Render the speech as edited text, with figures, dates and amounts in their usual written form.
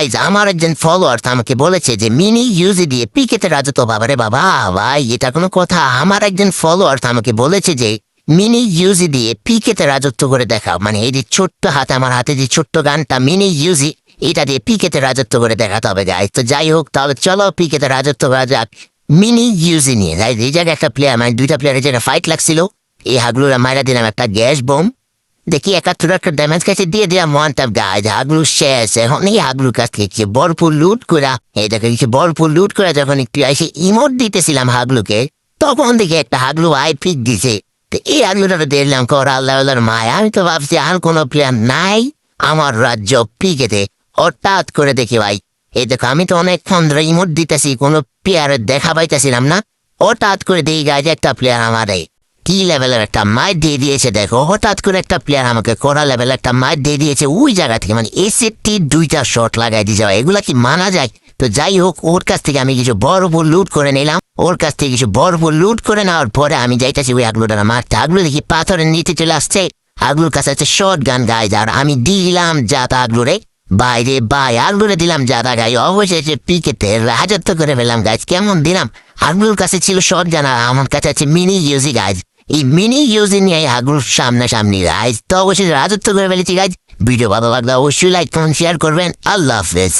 Guys আমার একজন follower আমাকে বলেছে যে মিনি ইউজি দিয়ে পিকেতে রাজত্ব। বাবারে বাবা, ভাই এটা কোনো কথা? আমার একজন ফলোয়ার আমাকে বলেছে যে মিনি ইউজি দিয়ে পিকেতে রাজত্ব করে দেখাও। মানে এই যে ছোট্ট হাতে, আমার হাতে যে ছোট্ট গানটা মিনি ইউজি, এটা দিয়ে পিকেতে রাজত্ব করে দেখাতে হবে গাইজ। তো যাই হোক, তাহলে চলো পিকেতে রাজত্ব করা যাক মিনি ইউজি নিয়ে। গাইজ এই জায়গায় একটা প্লেয়ার, মানে দুইটা প্লেয়ারের জায়গায় ফাইট লাগছিল, এই হাগলুরা মাইরা দিলাম একটা গ্যাস বোম। দেখি 71 একটা ড্যামেজ কাছে দিয়ে দিলাম ওয়ান ট্যাপ। গাইজ হাগলু শেষ। এখন এই হাগলুর কাছ থেকে ভরপুর লুট করা, এই দেখো ভরপুর লুট করে যখন একটু এসে ইমোট দিতেছিলাম হাগলুকে, তখন দেখি একটা হাগলু আই পিক দিছে। তো এই হাগলুটা দেখলাম কর আল্লাহ আল্লাহর মায়। আমি তো ভাবছি আর কোনো প্লেয়ার নাই আমার রাজ্য পিকেতে। হঠাৎ করে দেখি ভাই, এই দেখো আমি তো অনেকক্ষণ ধরে ইমোট দিতেছি, কোনো প্লেয়ারের দেখা পাইতেছিলাম না। হঠাৎ করে দেখি গাইজ একটা প্লেয়ার আমারে কি লেভেলের একটা মাইট দিয়ে দিয়েছে। দেখো হঠাৎ করে একটা প্লেয়ার আমাকে কড়া লেভেলের একটা মাইট দিয়ে দিয়েছে ওই জায়গা থেকে। মানে এসএফটি 2টা শট লাগাই দিয়ে যাওয়া, এগুলা কি মানা যায়? তো যাই হোক, ওর কাছ থেকে আমি কিছু ভরপুর লুট করে নিলাম। ওর কাছ থেকে কিছু ভরপুর লুট করে নেওয়ার পরে আমি যাইতেছি ওই আগলুটা মারতে। আগলু দেখি পাথরের নিচে চলে আসছে। আগলুর কাছে আছে শর্ট গান গাইজ, আর আমি দিলাম যাতা আগলুরে। বাইরে বাই আগলুরে দিলাম যাতা গাই। অবশেষে পিকেতে রাজত্ব করে ফেলাম গাইজ। কেমন দিলাম? আগলুর কাছে ছিল শর্ট গান, আর আমার কাছে আছে মিনি ইউজি গাইজ। এই মিনি ইউজি নিয়ে হাগলুর সামনাসামনি গাইজ। তো অবশ্যই রাজত্ব করে ফেলেছি গাইজ। ভিডিও ভালো লাগলে অবশ্যই লাইক কমেন্ট শেয়ার করবেন। আল্লাহ হাফেজ।